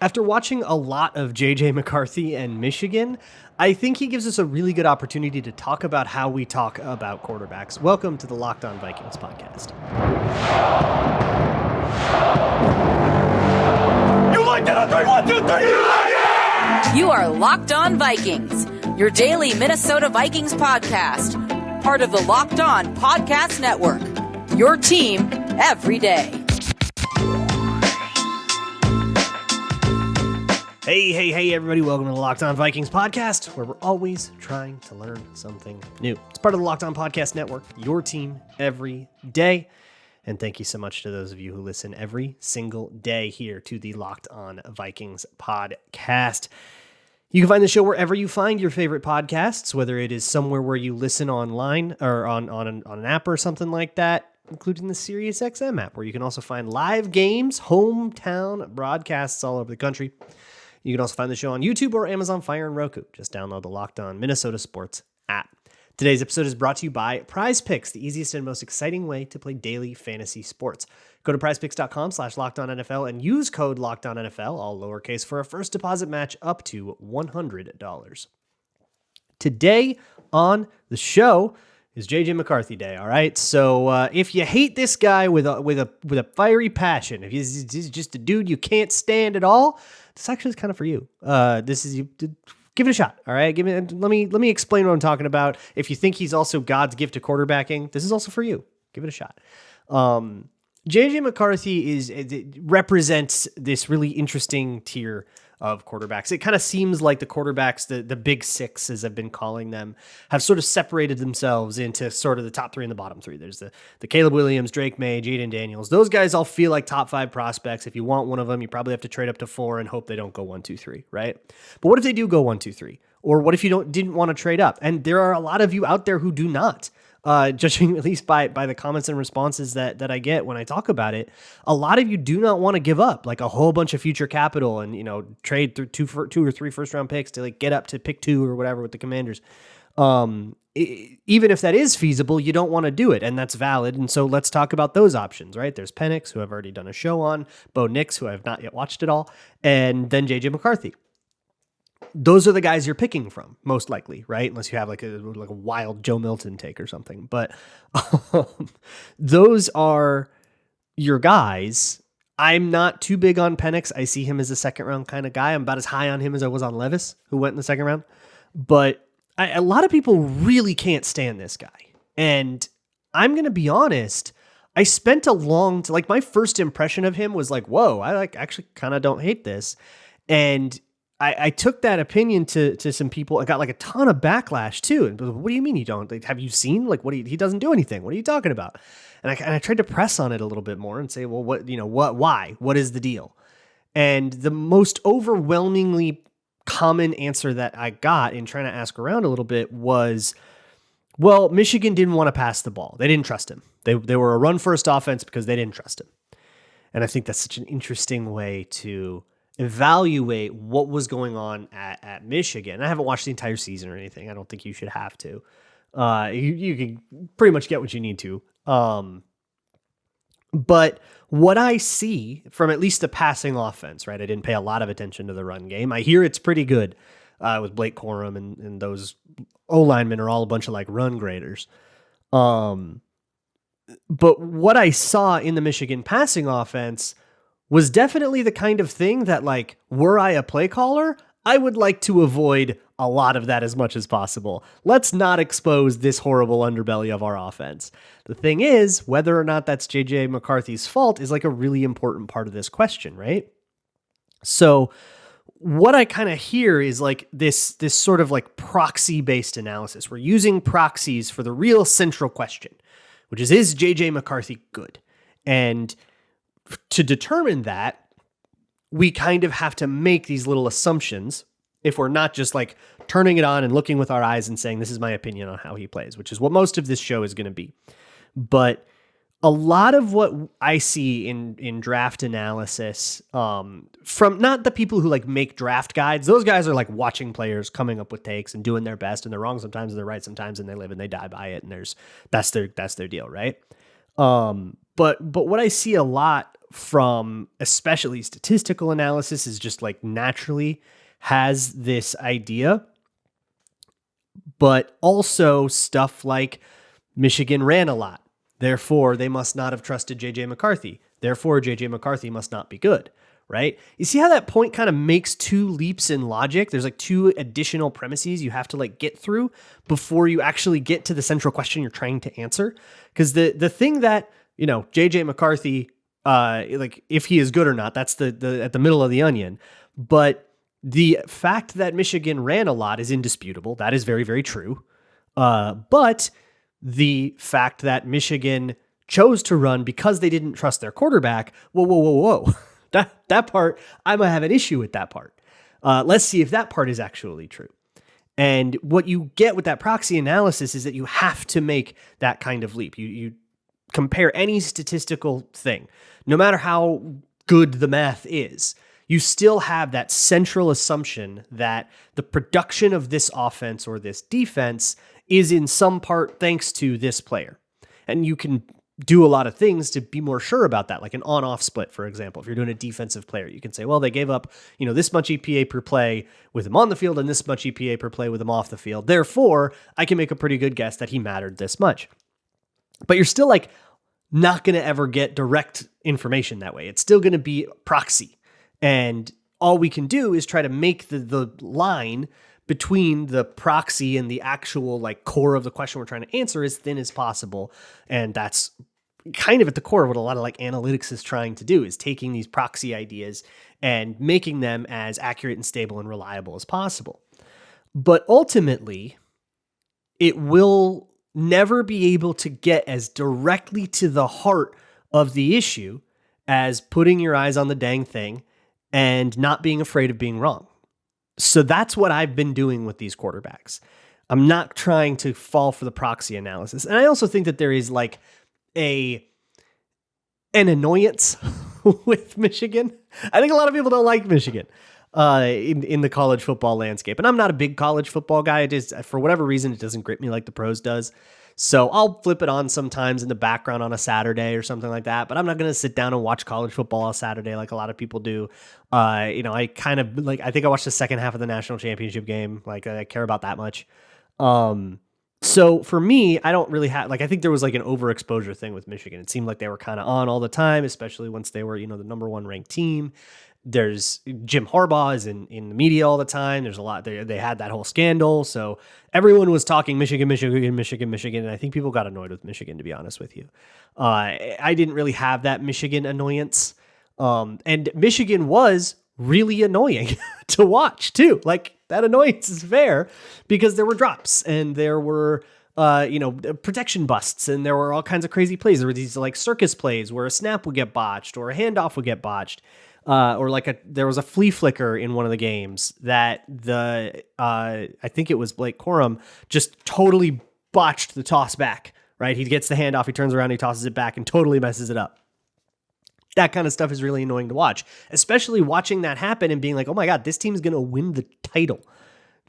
After watching a lot of JJ McCarthy and Michigan, I think he gives us a really good opportunity to talk about how we talk about quarterbacks. Welcome to the Locked On Vikings podcast. You like that? 3, 1, 2, 3. You like it? You are Locked On Vikings, your daily Minnesota Vikings podcast, part of the Locked On Podcast Network, your team every day. Hey, everybody. Welcome to the Locked On Vikings podcast, where we're always trying to learn something new. It's part of the Locked On Podcast Network, your team every day. And thank you so much to those of you who listen every single day here to the Locked On Vikings podcast. You can find the show wherever you find your favorite podcasts, whether it is somewhere where you listen online or on an app or something like that, including the SiriusXM app, where you can also find live games, hometown broadcasts all over the country. You can also find the show on YouTube or Amazon Fire and Roku. Just download the Locked On Minnesota Sports app. Today's episode is brought to you by PrizePicks, the easiest and most exciting way to play daily fantasy sports. Go to prizepicks.com/LockedOnNFL and use code LockedOnNFL, all lowercase, for a first deposit match up to $100. Today on the show is JJ McCarthy Day, all right? So if you hate this guy with a fiery passion, if he's just a dude you can't stand at all, this actually is kind of for you. This is you. Give it a shot, all right? Let me explain what I'm talking about. If you think he's also God's gift to quarterbacking, this is also for you. Give it a shot. JJ McCarthy represents this really interesting tier of quarterbacks. It kind of seems like the quarterbacks, the big six, as I've been calling them, have sort of separated themselves into sort of the top three and the bottom three. There's the Caleb Williams, Drake May, Jaden Daniels. Those guys all feel like top 5 prospects. If you want one of them, you probably have to trade up to 4 and hope they don't go 1, 2, 3, right? But what if they do go 1, 2, 3? Or what if you didn't want to trade up? And there are a lot of you out there who do not. Judging at least by the comments and responses that I get when I talk about it, a lot of you do not want to give up like a whole bunch of future capital and, trade through 2 or 3 first round picks to like get up to pick 2 or whatever with the Commanders. Even if that is feasible, you don't want to do it, and that's valid. And so let's talk about those options, right? There's Penix, who I've already done a show on, Bo Nix, who I have not yet watched at all, and then JJ McCarthy. Those are the guys you're picking from, most likely, right? Unless you have like a wild Joe Milton take or something. But those are your guys. I'm not too big on Penix. I see him as a second round kind of guy. I'm about as high on him as I was on Levis, who went in the second round. But a lot of people really can't stand this guy. And I'm going to be honest, I spent my first impression of him was like, whoa, I actually kind of don't hate this. And I took that opinion to some people. I got like a ton of backlash too. And what do you mean you don't? Like, have you seen like what he doesn't do anything? What are you talking about? And I tried to press on it a little bit more and say, well, why? What is the deal? And the most overwhelmingly common answer that I got in trying to ask around a little bit was, well, Michigan didn't want to pass the ball. They didn't trust him. They were a run first offense because they didn't trust him. And I think that's such an interesting way to evaluate what was going on at Michigan. I haven't watched the entire season or anything. I don't think you should have to. You can pretty much get what you need to. But what I see from at least the passing offense, right? I didn't pay a lot of attention to the run game. I hear it's pretty good with Blake Corum and those O-linemen are all a bunch of like run graders. But what I saw in the Michigan passing offense was definitely the kind of thing that, like, were I a play caller, I would like to avoid a lot of that as much as possible. Let's not expose this horrible underbelly of our offense. The thing is, whether or not that's JJ McCarthy's fault is like a really important part of this question, right? So what I kind of hear is like this sort of like proxy-based analysis. We're using proxies for the real central question, which is JJ McCarthy good? And to determine that, we kind of have to make these little assumptions if we're not just like turning it on and looking with our eyes and saying, this is my opinion on how he plays, which is what most of this show is going to be. But a lot of what I see in draft analysis from not the people who like make draft guides, those guys are like watching players, coming up with takes and doing their best, and they're wrong sometimes and they're right sometimes, and they live and they die by it, and that's their deal, right? But what I see a lot from especially statistical analysis is just like naturally has this idea, but also stuff like Michigan ran a lot. Therefore, they must not have trusted JJ McCarthy. Therefore, JJ McCarthy must not be good, right? You see how that point kind of makes two leaps in logic? There's like two additional premises you have to like get through before you actually get to the central question you're trying to answer. Because the thing that, you know, JJ McCarthy, like if he is good or not, that's the at the middle of the onion. But the fact that Michigan ran a lot is indisputable. That is very, very true. But the fact that Michigan chose to run because they didn't trust their quarterback, whoa. That part, I might have an issue with that part. Let's see if that part is actually true. And what you get with that proxy analysis is that you have to make that kind of leap. You compare any statistical thing, no matter how good the math is, you still have that central assumption that the production of this offense or this defense is in some part thanks to this player. And you can do a lot of things to be more sure about that, like an on-off split, for example. If you're doing a defensive player, you can say, well, they gave up, you know, this much EPA per play with him on the field and this much EPA per play with him off the field. Therefore, I can make a pretty good guess that he mattered this much. But you're still like not going to ever get direct information that way. It's still going to be proxy. And all we can do is try to make the line between the proxy and the actual like core of the question we're trying to answer as thin as possible. And that's kind of at the core of what a lot of like analytics is trying to do, is taking these proxy ideas and making them as accurate and stable and reliable as possible. But ultimately, it will never be able to get as directly to the heart of the issue as putting your eyes on the dang thing and not being afraid of being wrong. So that's what I've been doing with these quarterbacks. I'm not trying to fall for the proxy analysis. And I also think that there is like an annoyance with Michigan. I think a lot of people don't like Michigan in the college football landscape. And I'm not a big college football guy. It is, for whatever reason, it doesn't grip me like the pros does. So I'll flip it on sometimes in the background on a Saturday or something like that. But I'm not going to sit down and watch college football on Saturday like a lot of people do. I kind of like, I think I watched the second half of the national championship game. Like I care about that much. So for me, I don't really have, like, I think there was like an overexposure thing with Michigan. It seemed like they were kind of on all the time, especially once they were, you know, the number one ranked team. There's Jim Harbaugh is in the media all the time. There's a lot. They had that whole scandal. So everyone was talking Michigan. And I think people got annoyed with Michigan, to be honest with you. I didn't really have that Michigan annoyance. And Michigan was really annoying to watch too. Like that annoyance is fair because there were drops and there were, protection busts and there were all kinds of crazy plays. There were these like circus plays where a snap would get botched or a handoff would get botched. There was a flea flicker in one of the games that I think it was Blake Corum just totally botched the toss back, right? He gets the handoff, he turns around, he tosses it back and totally messes it up. That kind of stuff is really annoying to watch, especially watching that happen and being like, oh my God, this team's going to win the title.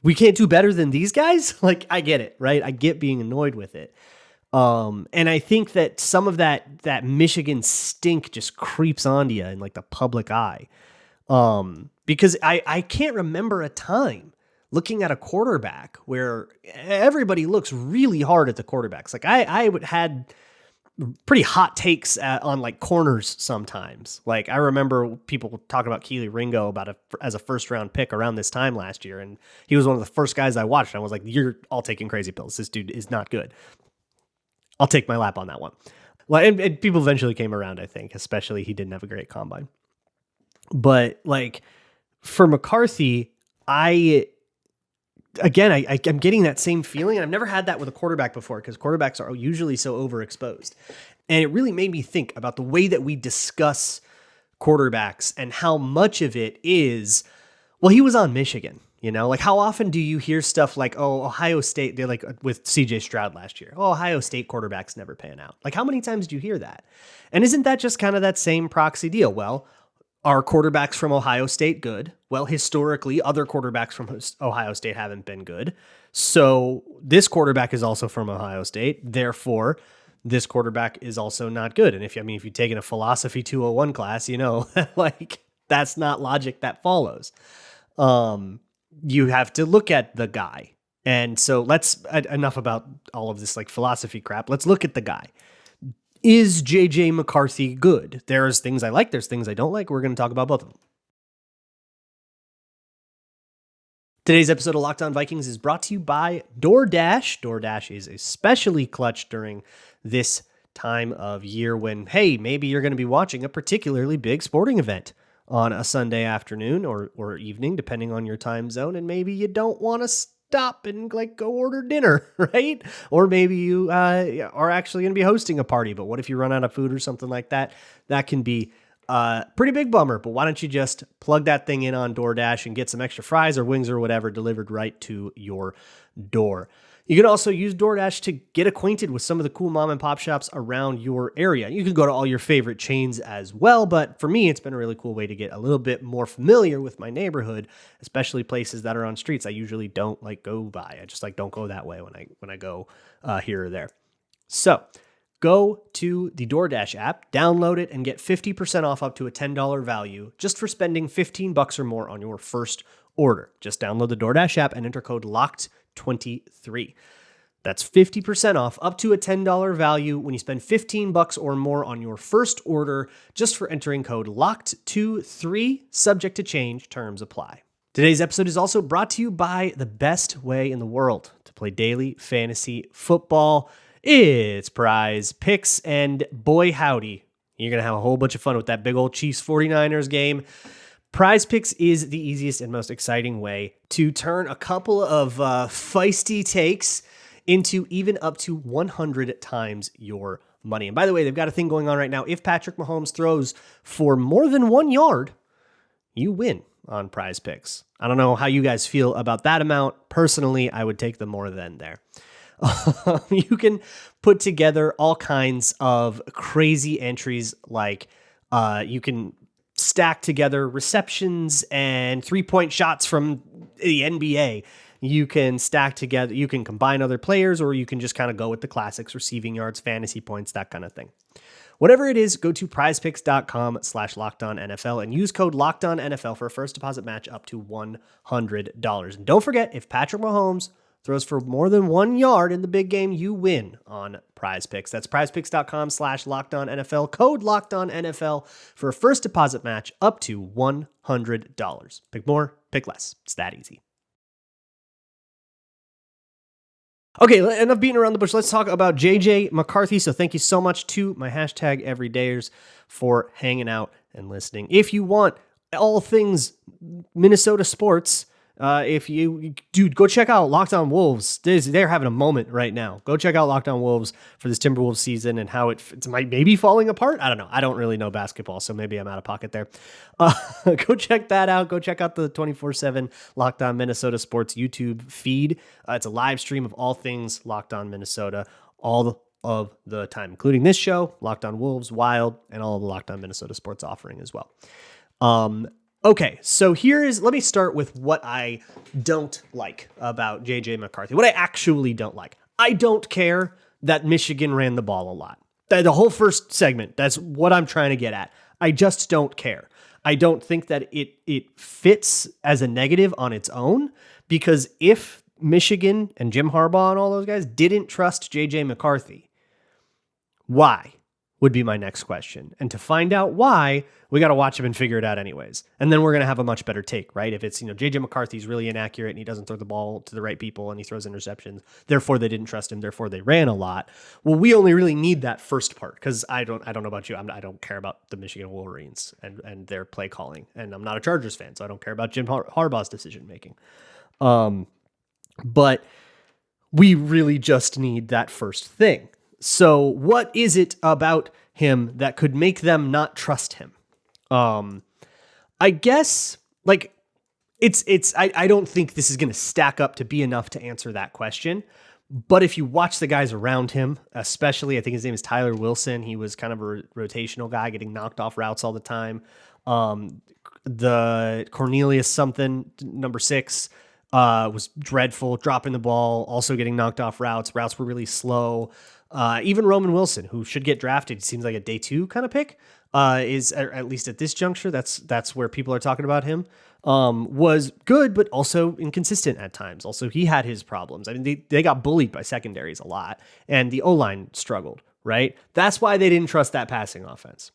We can't do better than these guys. Like, I get it, right? I get being annoyed with it. And I think that some of that Michigan stink just creeps onto you in like the public eye. Because I can't remember a time looking at a quarterback where everybody looks really hard at the quarterbacks. Like I had pretty hot takes on like corners sometimes. Like I remember people talking about Keely Ringo as a first round pick around this time last year. And he was one of the first guys I watched. And I was like, you're all taking crazy pills. This dude is not good. I'll take my lap on that one. Well, and people eventually came around, I think, especially he didn't have a great combine. But like for McCarthy, I'm getting that same feeling. And I've never had that with a quarterback before because quarterbacks are usually so overexposed. And it really made me think about the way that we discuss quarterbacks and how much of it is, well, he was on Michigan. You know, like how often do you hear stuff like, oh, Ohio State, they're like with CJ Stroud last year. Oh, Ohio State quarterbacks never pan out. Like how many times do you hear that? And isn't that just kind of that same proxy deal? Well, are quarterbacks from Ohio State good? Well, historically, other quarterbacks from Ohio State haven't been good. So this quarterback is also from Ohio State. Therefore, this quarterback is also not good. And if you've taken a philosophy 201 class, like that's not logic that follows. You have to look at the guy. And so enough about all of this like philosophy crap. Let's look at the guy. Is JJ McCarthy good? There's things I like, there's things I don't like. We're going to talk about both of them. Today's episode of Locked On Vikings is brought to you by DoorDash. DoorDash is especially clutch during this time of year when, hey, maybe you're going to be watching a particularly big sporting event on a Sunday afternoon or evening, depending on your time zone, and maybe you don't want to stop and like go order dinner, right? Or maybe you are actually going to be hosting a party, but what if you run out of food or something like that? That can be pretty big bummer, but why don't you just plug that thing in on DoorDash and get some extra fries or wings or whatever delivered right to your door. You can also use DoorDash to get acquainted with some of the cool mom and pop shops around your area. You can go to all your favorite chains as well, but for me, it's been a really cool way to get a little bit more familiar with my neighborhood, especially places that are on streets I usually don't like go by. I just like don't go that way when I go here or there. So go to the DoorDash app, download it, and get 50% off up to a $10 value just for spending $15 or more on your first order. Just download the DoorDash app and enter code LOCKED23. That's 50% off up to a $10 value when you spend $15 or more on your first order just for entering code LOCKED23, subject to change, terms apply. Today's episode is also brought to you by the best way in the world to play daily fantasy football. It's PrizePicks, and boy howdy, you're going to have a whole bunch of fun with that big old Chiefs 49ers game. PrizePicks is the easiest and most exciting way to turn a couple of feisty takes into even up to 100 times your money. And by the way, they've got a thing going on right now. If Patrick Mahomes throws for more than 1 yard, you win on PrizePicks. I don't know how you guys feel about that amount. Personally, I would take the more than there. You can put together all kinds of crazy entries like you can stack together receptions and 3-point shots from the NBA. You can stack together, you can combine other players, or you can just kind of go with the classics, receiving yards, fantasy points, that kind of thing. Whatever it is, go to prizepicks.com/LockedOnNFL and use code LockedOnNFL for a first deposit match up to $100. And don't forget, if Patrick Mahomes throws for more than 1 yard in the big game, you win on PrizePicks. That's prizepicks.com/LockedOnNFL, code LockedOnNFL for a first deposit match up to $100. Pick more, pick less. It's that easy. Okay, enough beating around the bush. Let's talk about JJ McCarthy. So thank you so much to my hashtag everydayers for hanging out and listening. If you want all things Minnesota sports, dude, go check out Locked On Wolves. They're having a moment right now. Go check out Locked On Wolves for this Timberwolves season and how it's maybe falling apart. I don't know. I don't really know basketball, so maybe I'm out of pocket there. Go check that out. Go check out the 24/7 Locked On Minnesota Sports YouTube feed. It's a live stream of all things Locked On Minnesota all of the time, including this show, Locked On Wolves, Wild, and all of the Locked On Minnesota Sports offering as well. Okay, so let me start with what I don't like about JJ McCarthy. What I actually don't like. I don't care that Michigan ran the ball a lot. The whole first segment, that's what I'm trying to get at. I just don't care. I don't think that it fits as a negative on its own, because if Michigan and Jim Harbaugh and all those guys didn't trust JJ McCarthy, why? Would be my next question. And to find out why, we got to watch him and figure it out anyways. And then we're going to have a much better take, right? If it's, JJ McCarthy's really inaccurate and he doesn't throw the ball to the right people and he throws interceptions, therefore they didn't trust him, therefore they ran a lot. Well, we only really need that first part, because I don't know about you. I don't care about the Michigan Wolverines and their play calling. And I'm not a Chargers fan, so I don't care about Jim Harbaugh's decision making. But we really just need that first thing. So what is it about him that could make them not trust him? I guess like I don't think this is going to stack up to be enough to answer that question. But if you watch the guys around him, especially, I think his name is Tyler Wilson. He was kind of a rotational guy, getting knocked off routes all the time. The Cornelius something, number 6, was dreadful, dropping the ball, also getting knocked off routes. Routes were really slow. Even Roman Wilson, who should get drafted, seems like a day 2 kind of pick, is at least at this juncture. That's where people are talking about him. Was good, but also inconsistent at times. Also, he had his problems. I mean, they got bullied by secondaries a lot, and the O-line struggled, right? That's why they didn't trust that passing offense.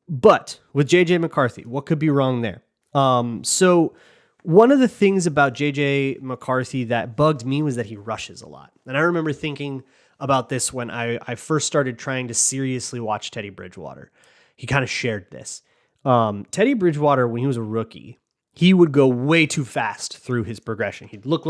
But with JJ McCarthy, what could be wrong there? So one of the things about JJ McCarthy that bugged me was that he rushes a lot. And I remember thinking about this when I first started trying to seriously watch Teddy Bridgewater. He kind of shared this. Teddy Bridgewater, when he was a rookie, he would go way too fast through his progression. He'd look,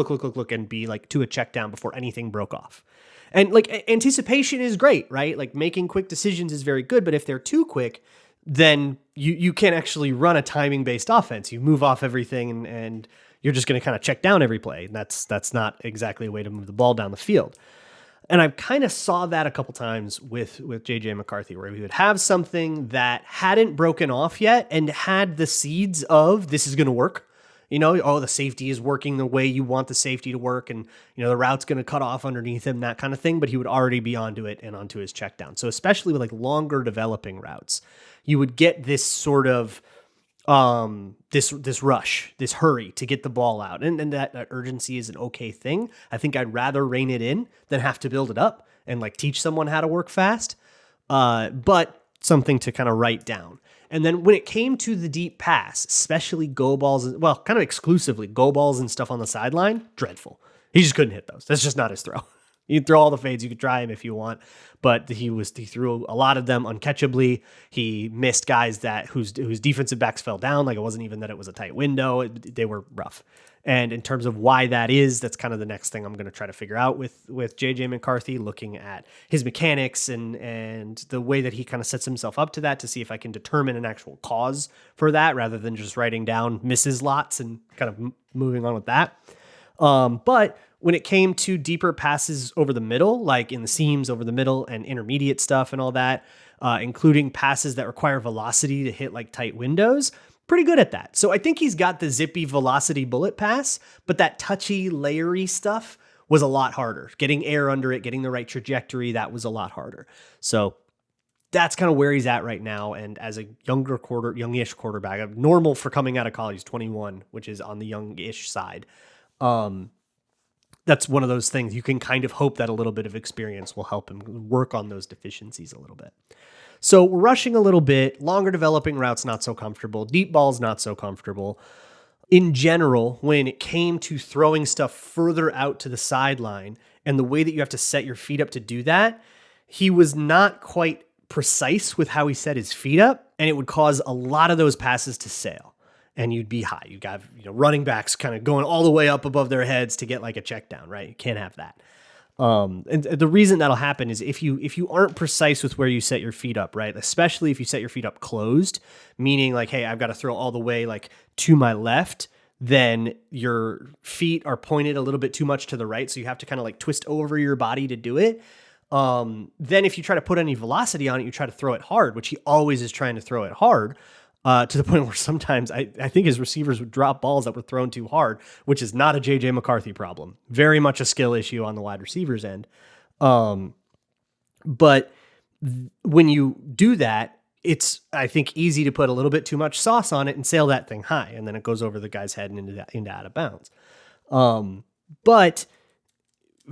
and be like to a check down before anything broke off. And like anticipation is great, right? Like making quick decisions is very good, but if they're too quick, then you can't actually run a timing based offense. You move off everything and you're just going to kind of check down every play. And that's not exactly a way to move the ball down the field. And I kind of saw that a couple times with JJ McCarthy, where he would have something that hadn't broken off yet and had the seeds of this is going to work. You know, oh, the safety is working the way you want the safety to work, and you know the route's going to cut off underneath him, that kind of thing. But he would already be onto it and onto his check down. So especially with like longer developing routes, you would get this sort of this rush, this hurry to get the ball out. And that urgency is an okay thing. I think I'd rather rein it in than have to build it up and like teach someone how to work fast. But something to kind of write down. And then when it came to the deep pass, especially go balls, well, kind of exclusively go balls and stuff on the sideline, dreadful. He just couldn't hit those. That's just not his throw. You can throw all the fades. You could try him if you want, but he threw a lot of them uncatchably. He missed guys whose defensive backs fell down. Like it wasn't even that it was a tight window. They were rough. And in terms of why that is, that's kind of the next thing I'm going to try to figure out with JJ McCarthy, looking at his mechanics and the way that he kind of sets himself up to that, to see if I can determine an actual cause for that rather than just writing down misses lots and kind of moving on with that. But when it came to deeper passes over the middle, like in the seams over the middle and intermediate stuff and all that, including passes that require velocity to hit like tight windows, pretty good at that. So I think he's got the zippy velocity bullet pass, but that touchy, layery stuff was a lot harder. Getting air under it, getting the right trajectory, that was a lot harder. So that's kind of where he's at right now. And as a youngish quarterback, normal for coming out of college, he's 21, which is on the youngish side. That's one of those things you can kind of hope that a little bit of experience will help him work on those deficiencies a little bit. So we're rushing a little bit, longer developing routes, not so comfortable, deep balls, not so comfortable. In general, when it came to throwing stuff further out to the sideline and the way that you have to set your feet up to do that, he was not quite precise with how he set his feet up, and it would cause a lot of those passes to sail. And you'd be high. You got running backs kind of going all the way up above their heads to get like a check down, right? You can't have that. And the reason that'll happen is if you aren't precise with where you set your feet up, right? Especially if you set your feet up closed, meaning like, hey, I've got to throw all the way like to my left, then your feet are pointed a little bit too much to the right. So you have to kind of like twist over your body to do it. Then if you try to put any velocity on it, you try to throw it hard, which he always is trying to throw it hard. To the point where sometimes I think his receivers would drop balls that were thrown too hard, which is not a JJ McCarthy problem. Very much a skill issue on the wide receivers end. But when you do that, it's, I think, easy to put a little bit too much sauce on it and sail that thing high, and then it goes over the guy's head and into out of bounds. But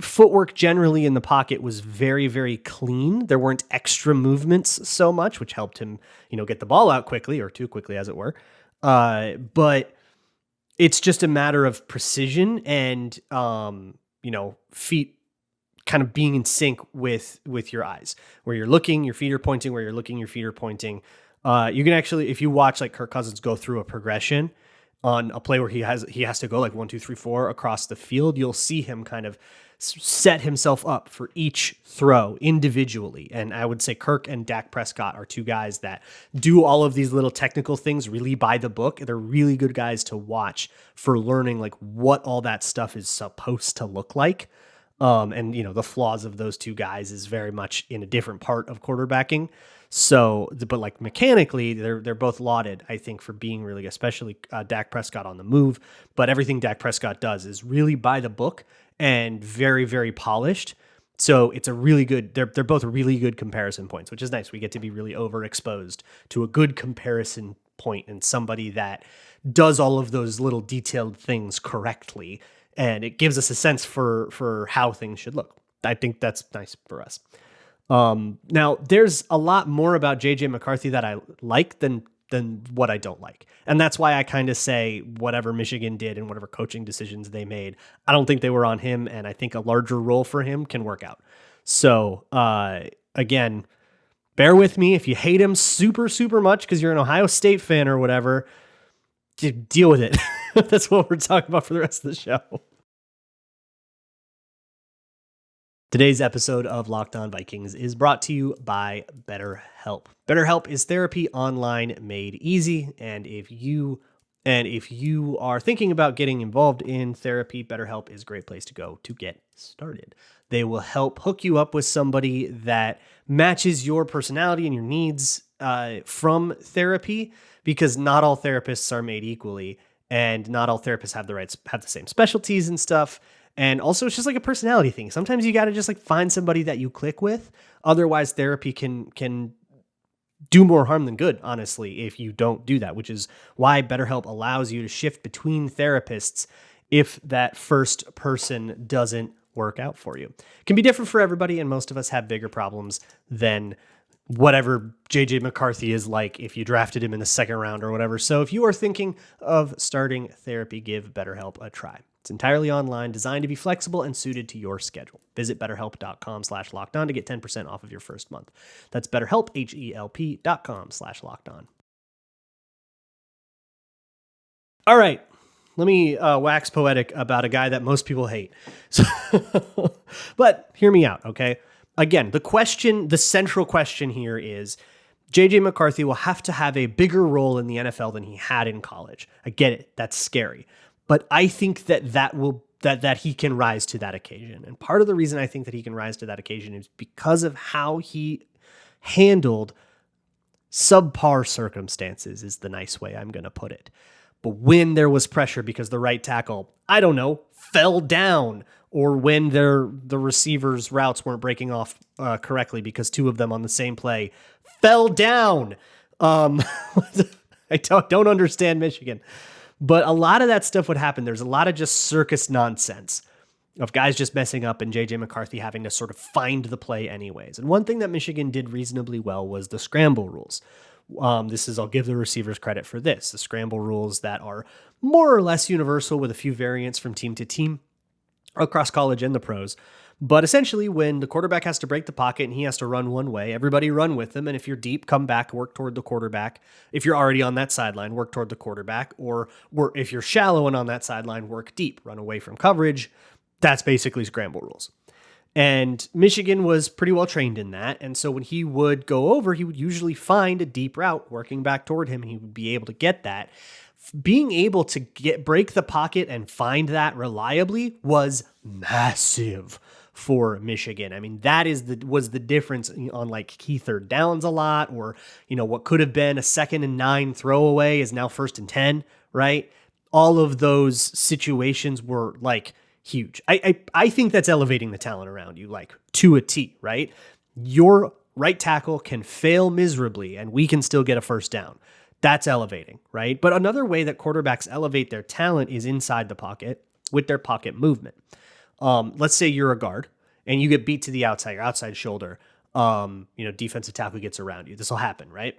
footwork generally in the pocket was very, very clean. There weren't extra movements so much, which helped him, get the ball out quickly, or too quickly as it were. But it's just a matter of precision and, feet kind of being in sync with your eyes. Where you're looking, your feet are pointing. Where you're looking, your feet are pointing. You can actually, if you watch like Kirk Cousins go through a progression on a play where he has to go like 1, 2, 3, 4 across the field, you'll see him kind of set himself up for each throw individually. And I would say Kirk and Dak Prescott are two guys that do all of these little technical things really by the book. They're really good guys to watch for learning like what all that stuff is supposed to look like. And the flaws of those two guys is very much in a different part of quarterbacking. So, but like mechanically, they're both lauded, I think, for being really, especially Dak Prescott on the move. But everything Dak Prescott does is really by the book and very, very polished So it's a really good, they're both really good comparison points, which is nice. We get to be really overexposed to a good comparison point and somebody that does all of those little detailed things correctly. And it gives us a sense for how things should look. I think that's nice for us. Now, there's a lot more about JJ McCarthy that I like than what I don't like. And that's why I kind of say whatever Michigan did and whatever coaching decisions they made, I don't think they were on him. And I think a larger role for him can work out. So, again, bear with me. If you hate him super, super much because you're an Ohio State fan or whatever, deal with it. That's what we're talking about for the rest of the show. Today's episode of Locked On Vikings is brought to you by BetterHelp. BetterHelp is therapy online made easy, and if you are thinking about getting involved in therapy, BetterHelp is a great place to go to get started. They will help hook you up with somebody that matches your personality and your needs from therapy, because not all therapists are made equally, and not all therapists have the same specialties and stuff. And also, it's just like a personality thing. Sometimes you got to just like find somebody that you click with. Otherwise, therapy can do more harm than good, honestly, if you don't do that, which is why BetterHelp allows you to shift between therapists if that first person doesn't work out for you. It can be different for everybody, and most of us have bigger problems than whatever JJ McCarthy is like if you drafted him in the second round or whatever. So if you are thinking of starting therapy, give BetterHelp a try. It's entirely online, designed to be flexible and suited to your schedule. Visit betterhelp.com/lockedon to get 10% off of your first month. That's BetterHelp, HELP.com/lockedon. All right, let me wax poetic about a guy that most people hate. So, but hear me out, okay? Again, the central question here is, JJ McCarthy will have to have a bigger role in the NFL than he had in college. I get it. That's scary. But I think that he can rise to that occasion. And part of the reason I think that he can rise to that occasion is because of how he handled subpar circumstances, is the nice way I'm going to put it. But when there was pressure because the right tackle, I don't know, fell down, or when the receivers' routes weren't breaking off correctly because two of them on the same play fell down. I don't understand Michigan. But a lot of that stuff would happen. There's a lot of just circus nonsense of guys just messing up and JJ McCarthy having to sort of find the play anyways. And one thing that Michigan did reasonably well was the scramble rules. I'll give the receivers credit for this. The scramble rules that are more or less universal with a few variants from team to team across college and the pros. But essentially, when the quarterback has to break the pocket and he has to run one way, everybody run with him. And if you're deep, come back, work toward the quarterback. If you're already on that sideline, work toward the quarterback. Or if you're shallow and on that sideline, work deep, run away from coverage. That's basically scramble rules. And Michigan was pretty well trained in that. And so when he would go over, he would usually find a deep route working back toward him, and he would be able to get that. Being able to break the pocket and find that reliably was massive for Michigan. I mean, that was the difference on like key third downs a lot, or, what could have been a 2nd and 9 throwaway is now 1st and 10, right? All of those situations were like huge. I think that's elevating the talent around you, like to a T, right? Your right tackle can fail miserably and we can still get a first down. That's elevating, right? But another way that quarterbacks elevate their talent is inside the pocket with their pocket movement. Let's say you're a guard and you get beat to the outside, your outside shoulder, defensive tackle gets around you. This will happen, right?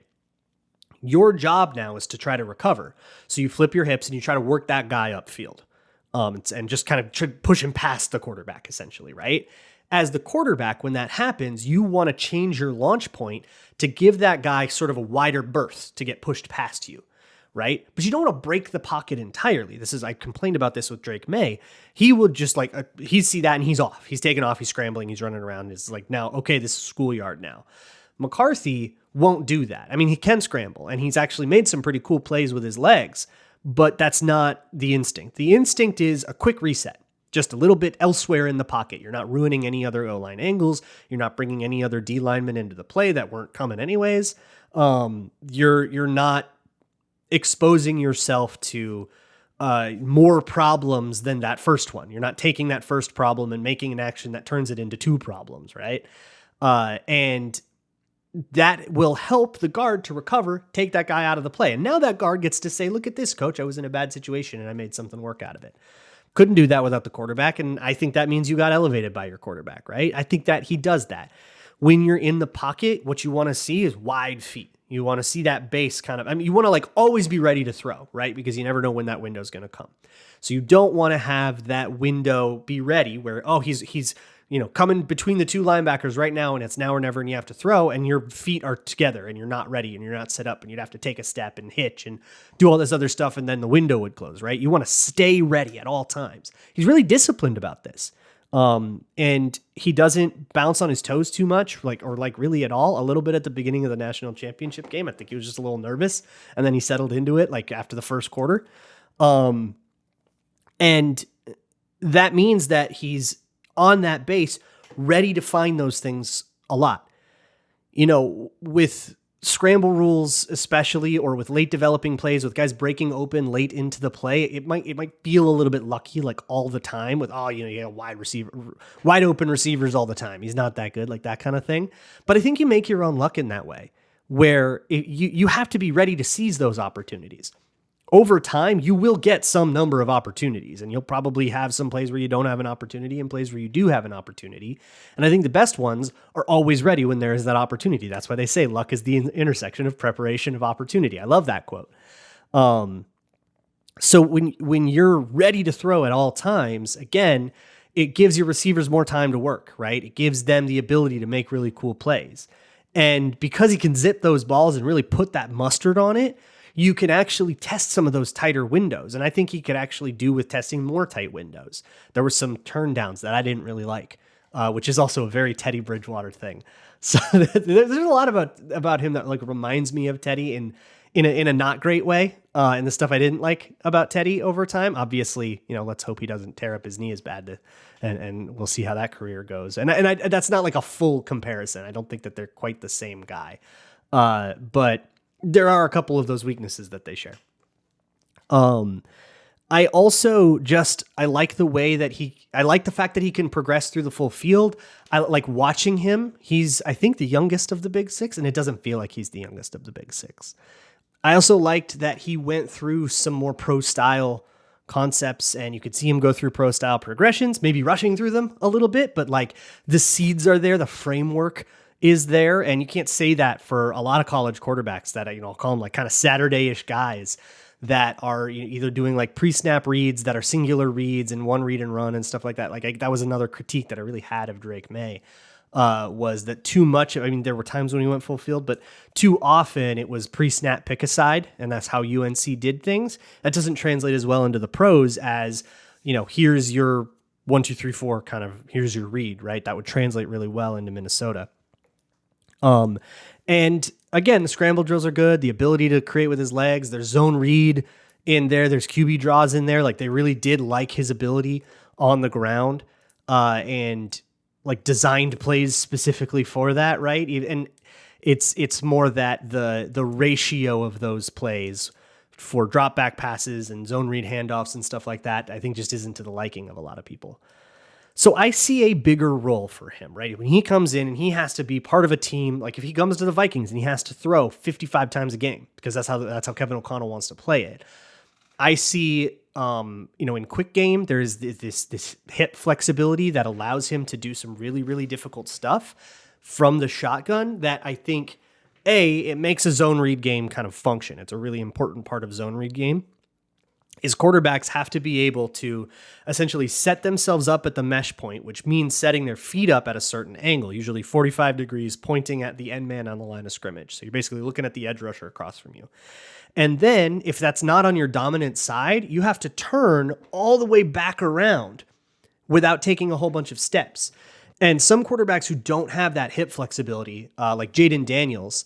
Your job now is to try to recover. So you flip your hips and you try to work that guy upfield, and just kind of push him past the quarterback, essentially, right? As the quarterback, when that happens, you want to change your launch point to give that guy sort of a wider berth to get pushed past you, right? But you don't want to break the pocket entirely. I complained about this with Drake May. He would just he'd see that and he's off. He's taking off, he's scrambling, he's running around. It's like, now, okay, this is schoolyard now. McCarthy won't do that. I mean, he can scramble, and he's actually made some pretty cool plays with his legs, but that's not the instinct. The instinct is a quick reset, just a little bit elsewhere in the pocket. You're not ruining any other O-line angles. You're not bringing any other D linemen into the play that weren't coming anyways. You're not exposing yourself to more problems than that first one. You're not taking that first problem and making an action that turns it into two problems, right? And that will help the guard to recover, take that guy out of the play. And now that guard gets to say, look at this, coach, I was in a bad situation and I made something work out of it. Couldn't do that without the quarterback. And I think that means you got elevated by your quarterback, right? I think that he does that. When you're in the pocket, what you want to see is wide feet. You want to see that base kind of, I mean, you want to like always be ready to throw, right? Because you never know when that window is going to come. So you don't want to have that window be ready where, oh, he's coming between the two linebackers right now and it's now or never and you have to throw and your feet are together and you're not ready and you're not set up and you'd have to take a step and hitch and do all this other stuff and then the window would close, right? You want to stay ready at all times. He's really disciplined about this. And he doesn't bounce on his toes too much, or really at all. A little bit at the beginning of the national championship game. I think he was just a little nervous and then he settled into it like after the first quarter. And that means that he's on that base, ready to find those things a lot. With scramble rules, especially, or with late developing plays, with guys breaking open late into the play, it might feel a little bit lucky, like all the time with, you got wide open receivers all the time. He's not that good, like that kind of thing. But I think you make your own luck in that way, where you have to be ready to seize those opportunities. Over time, you will get some number of opportunities, and you'll probably have some plays where you don't have an opportunity and plays where you do have an opportunity. And I think the best ones are always ready when there is that opportunity. That's why they say luck is the intersection of preparation of opportunity. I love that quote. So when you're ready to throw at all times, again, it gives your receivers more time to work, right? It gives them the ability to make really cool plays. And because he can zip those balls and really put that mustard on it, you can actually test some of those tighter windows. And I think he could actually do with testing more tight windows. There were some turn downs that I didn't really like, which is also a very Teddy Bridgewater thing. So there's a lot about him that like reminds me of Teddy in a not great way. And the stuff I didn't like about Teddy over time, obviously, let's hope he doesn't tear up his knee as bad and we'll see how that career goes. And that's not like a full comparison. I don't think that they're quite the same guy. But there are a couple of those weaknesses that they share. I also I like the way that I like the fact that he can progress through the full field. I like watching him. He's, I think, the youngest of the big six, and it doesn't feel like he's the youngest of the big six. I also liked that he went through some more pro style concepts and you could see him go through pro style progressions, maybe rushing through them a little bit, but like the seeds are there, the framework is there. And you can't say that for a lot of college quarterbacks that, I'll call them like kind of Saturday-ish guys that are either doing like pre-snap reads that are singular reads and one read and run and stuff like that. Like that was another critique that I really had of Drake May, was that too much. I mean, there were times when he went full field, but too often it was pre-snap pick aside. And that's how UNC did things. That doesn't translate as well into the pros as, here's your 1, 2, 3, 4 kind of, here's your read, right? That would translate really well into Minnesota. And again, the scramble drills are good. The ability to create with his legs, there's zone read in there. There's QB draws in there. Like they really did like his ability on the ground, and like designed plays specifically for that. Right. And it's more that the ratio of those plays for drop back passes and zone read handoffs and stuff like that, I think just isn't to the liking of a lot of people. So I see a bigger role for him, right? When he comes in and he has to be part of a team, like if he comes to the Vikings and he has to throw 55 times a game, because that's how Kevin O'Connell wants to play it. I see, in quick game, there's this hip flexibility that allows him to do some really, really difficult stuff from the shotgun that I think, it makes a zone read game kind of function. It's a really important part of zone read game. Is quarterbacks have to be able to essentially set themselves up at the mesh point, which means setting their feet up at a certain angle, usually 45 degrees, pointing at the end man on the line of scrimmage. So you're basically looking at the edge rusher across from you. And then if that's not on your dominant side, you have to turn all the way back around without taking a whole bunch of steps. And some quarterbacks who don't have that hip flexibility, like Jaden Daniels,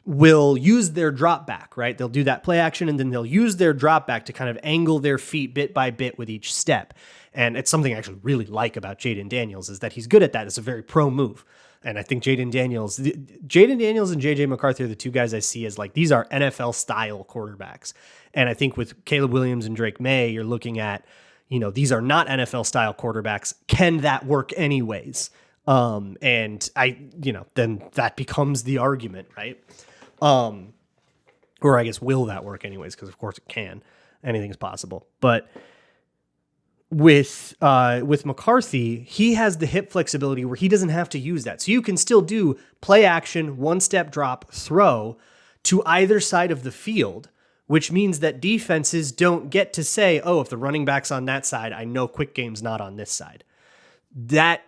will use their drop back, right? They'll do that play action and then they'll use their drop back to kind of angle their feet bit by bit with each step. And it's something I actually really like about Jaden Daniels is that he's good at that. It's a very pro move. And I think Jaden Daniels and JJ McCarthy are the two guys I see as like, these are NFL style quarterbacks. And I think with Caleb Williams and Drake May, you're looking at, these are not NFL style quarterbacks. Can that work anyways? And then that becomes the argument, right? Or I guess, will that work anyways? Because of course it can. Anything's possible. But with McCarthy, he has the hip flexibility where he doesn't have to use that. So you can still do play action, one step drop, throw to either side of the field, which means that defenses don't get to say, oh, if the running back's on that side, I know quick game's not on this side. That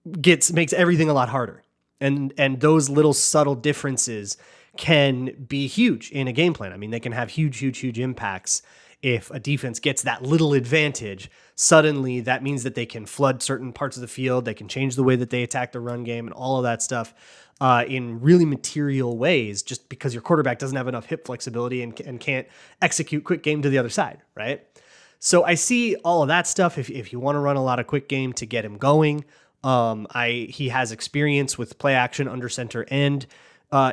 makes everything a lot harder. And those little subtle differences can be huge in a game plan. I mean, they can have huge impacts. If a defense gets that little advantage, suddenly that means that they can flood certain parts of the field. They can change the way that they attack the run game and all of that stuff in really material ways, just because your quarterback doesn't have enough hip flexibility and can't execute quick game to the other side, right? So I see all of that stuff. If you want to run a lot of quick game to get him going, he has experience with play action under center and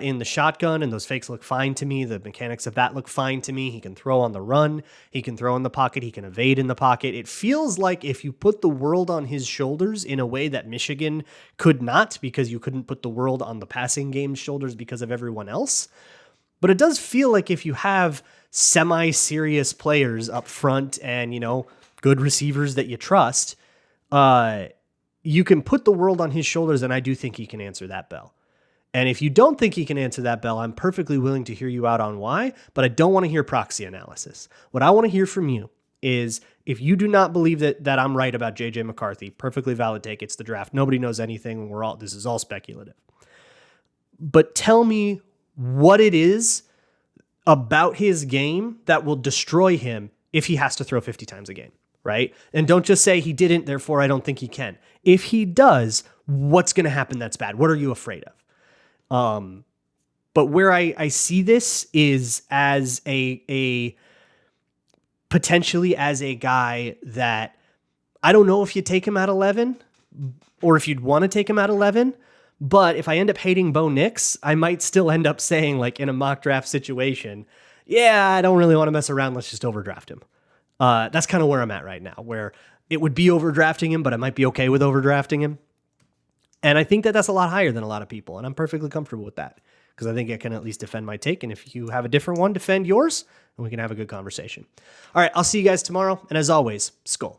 in the shotgun, and those fakes look fine to me. The mechanics of that look fine to me. He can throw on the run. He can throw in the pocket. He can evade in the pocket. It feels like if you put the world on his shoulders in a way that Michigan could not, because you couldn't put the world on the passing game's shoulders because of everyone else. But it does feel like if you have semi-serious players up front and, good receivers that you trust, you can put the world on his shoulders, and I do think he can answer that bell. And if you don't think he can answer that bell, I'm perfectly willing to hear you out on why, but I don't want to hear proxy analysis. What I want to hear from you is, if you do not believe that I'm right about JJ McCarthy, perfectly valid take. It's the draft. Nobody knows anything. This is all speculative. But tell me what it is about his game that will destroy him if he has to throw 50 times a game, right? And don't just say he didn't, therefore I don't think he can. If he does, what's going to happen that's bad? What are you afraid of? But where I see this is as a potentially as a guy that I don't know if you take him at 11 or if you'd want to take him at 11, but if I end up hating Bo Nix, I might still end up saying, like, in a mock draft situation, yeah, I don't really want to mess around. Let's just overdraft him. That's kind of where I'm at right now, where it would be overdrafting him, but I might be okay with overdrafting him. And I think that that's a lot higher than a lot of people, and I'm perfectly comfortable with that because I think I can at least defend my take, and if you have a different one, defend yours, and we can have a good conversation. All right, I'll see you guys tomorrow, and as always, Skol.